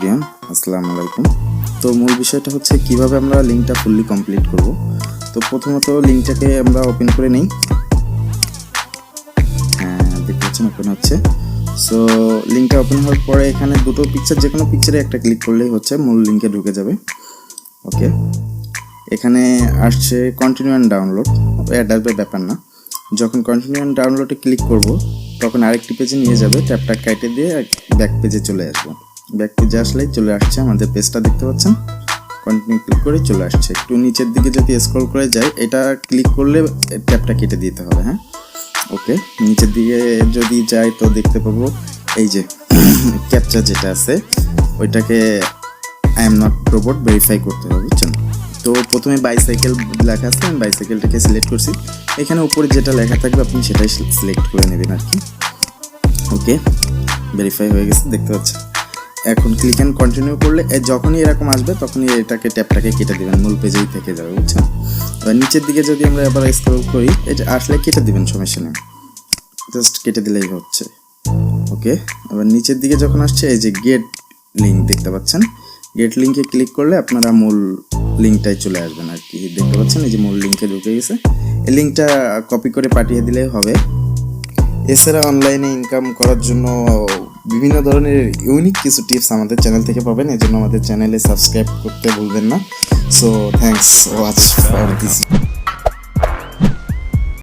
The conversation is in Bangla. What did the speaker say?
এভরিওয়ান, আসসালামু আলাইকুম। তো মূল বিষয়টা হচ্ছে কিভাবে আমরা লিঙ্কটা ফুললি কমপ্লিট করব। তো প্রথমত লিঙ্কটাকে আমরা ওপেন করে নিই। দেখতে পাচ্ছেন ওপেন হচ্ছে। সো লিঙ্কটা ওপেন হওয়ার পরে এখানে দুটো পিকচার, যে কোনো পিকচারে একটা ক্লিক করলেই হচ্ছে মূল লিঙ্কে ঢুকে যাবে। ওকে, এখানে আসছে কন্টিনিউ অ্যান্ড ডাউনলোড, অ্যাড আসবে ব্যাপার না। যখন কন্টিনিউ অ্যান্ড ডাউনলোডে ক্লিক করব তখন আরেকটি পেজে নিয়ে যাবে। ট্যাপটা কেটে দিয়ে ব্যাক পেজে চলে আসবো। ব্যাক পেজে আসলেই চলে আসছে আমাদের পেজটা, দেখতে পাচ্ছেন। কন্টিনিউ ক্লিক করে চলে আসছে। একটু নিচের দিকে যদি স্ক্রল করে যায়, এটা ক্লিক করলে ট্যাপটা কেটে দিতে হবে। হ্যাঁ, ওকে। নিচের দিকে যদি যাই তো দেখতে পাবো এই যে ক্যাপচা যেটা আছে ওইটাকে I am not robot verify করতে হবে, বুঝছেন। তো প্রথমে বাইসাইকেল লেখা আছে, আমি বাইসাইকেলটাকে সিলেক্ট করছি। এখানে উপরে যেটা লেখা থাকবে আপনি সেটাই সিলেক্ট করে নেবেন আর কি। ওকে, ভেরিফাই হয়ে গেছে, দেখতে পাচ্ছেন। এখন ক্লিক অ্যান্ড কন্টিনিউ করলে যখনই এরকম আসবে তখনই এটাকে ট্যাপটাকে কেটে দেবেন, মূল পেজেই থেকে যাবে, বুঝছেন। এবার নিচের দিকে যদি আমরা এবার স্ক্রল করি, এটা আসলে কেটে দিবেন, সমস্যা নেই, জাস্ট কেটে দিলেই হচ্ছে। ওকে, এবার নিচের দিকে যখন আসছে এই যে গেট লিঙ্ক দেখতে পাচ্ছেন, গেট লিঙ্কে ক্লিক করলে আপনারা মূল লিঙ্কটাই চলে আসবেন আর কি। দেখতে পাচ্ছেন এই যে মূল লিঙ্কে ঢুকে গেছে। এই লিঙ্কটা কপি করে পাঠিয়ে দিলেই হবে। এছাড়া অনলাইনে ইনকাম করার জন্য বিভিন্ন ধরনের ইউনিক কিছু টিপস আমাদের চ্যানেল থেকে পাবেন, এজন্য আমাদের চ্যানেলে সাবস্ক্রাইব করতে ভুলবেন না। So thanks watch for this.